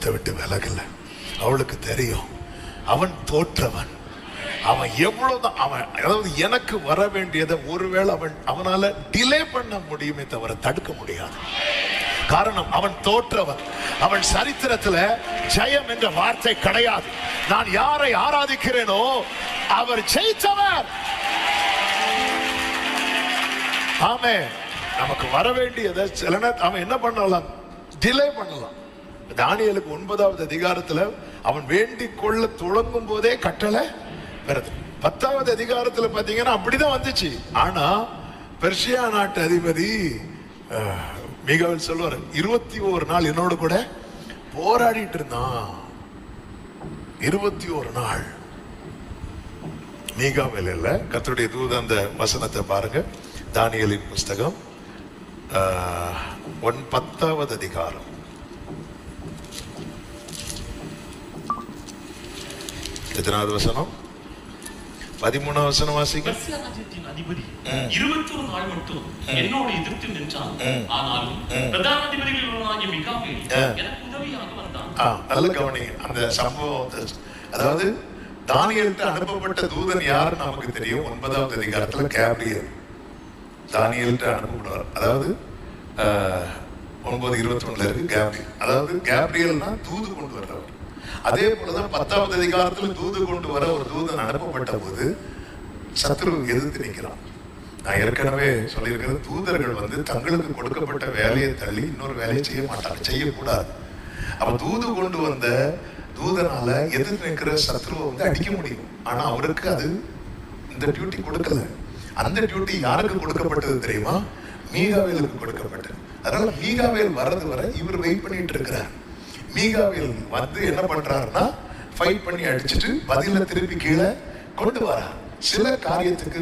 ஜெபத்தை விட்டு விலகல. அவளுக்கு தெரியும் அவன் தோற்றவன். அவன் எவ்வளவுதான் அவன், அதாவது எனக்கு வர வேண்டியதை ஒருவேளை அவனால டிலே பண்ண முடியுமே தவிர தடுக்க முடியாது. காரணம், அவன் தோற்றவன். அவன் சரித்திரத்துல ஜெயம் என்ற வார்த்தை கிடையாது. நான் யாரை ஆராதிக்கிறேனோ அவர் ஜெயித்தவர். ஆமே. நமக்கு வர வேண்டியதை சில நேரம் அவன் என்ன பண்ணலாம், டிலே பண்ணலாம். தானியேலுக்கு 9வது அதிகாரத்துல அவன் வேண்டிக் கொள்ள தொடங்கும் போதே கட்டளை வருது. 10வது அதிகாரத்துல பாத்தீங்கன்னா அப்படிதான் வந்துச்சு. ஆனா பெர்ஷியா நாட்டு அதிபதி மீகாவேல் சொல்லுவார், 21 நாள் என்னோட கூட போராடிட்டு இருந்தான். 21 நாள். மீகாவேல் இல்ல, கர்த்தருடைய தூதன். அந்த வசனத்தை பாருங்க, தானியேலின் புஸ்தகம் 10வது அதிகாரம். எத்தனாவது வசனம்? 13வது வசனம் வாசிங்க. அதிபதி 21 நாள் மட்டும் என்னோடு எதிர்த்து நின்றான். ஆனாலும் பிரதான அதிபதிகளில் ஒருவனாகிய மீகாவேல் எனக்கு உதவியாக வந்தான். நல்ல கவனி அந்த சம்பவம். அதாவது தானியேலுக்கு அனுப்பப்பட்ட தூதன் யார் நமக்கு தெரியும். 9வது அதிகாரத்துல கேப்ரியல் தானியேலுக்கு அனுப்பப்படுவார். அதாவது 9:21 இருக்கு கேப்ரியல். அதாவது கேப்ரியல்னா தூது கொண்டு வர்றவர். அதே போலதான் 10வது அதிகாரத்துல தூது கொண்டு வர ஒரு தூதன் அனுப்பப்பட்ட போது சத்ரு எதிர்த்து நிற்கிறான். நான் ஏற்கனவே சொல்லியிருக்கிறது, தூதர்கள் தங்களுக்கு கொடுக்கப்பட்ட வேலையை தள்ளி இன்னொரு வேலையை செய்ய மாட்டாங்க, செய்யக்கூடாது. அப்ப தூது கொண்டு வந்த தூதனால எதிர்த்து நிற்கிற சத்ருவை அடிக்க முடியும். ஆனா அவருக்கு அது இந்த டியூட்டி கொடுக்கல. அந்த டியூட்டி யாருக்கு கொடுக்கப்பட்டது தெரியுமா? மீகாவேலுக்கு கொடுக்கப்பட்டது. அதனால மீகாவேல் வர்றது வரை இவர் வெயிட் பண்ணிட்டு இருக்கிறார். மீகாவேல் என்ன பண்றாருன்னா ஃபைட் பண்ணி அடிச்சுட்டு பதில திருப்பி கீழே கொண்டு வரார். சில காரியத்துக்கு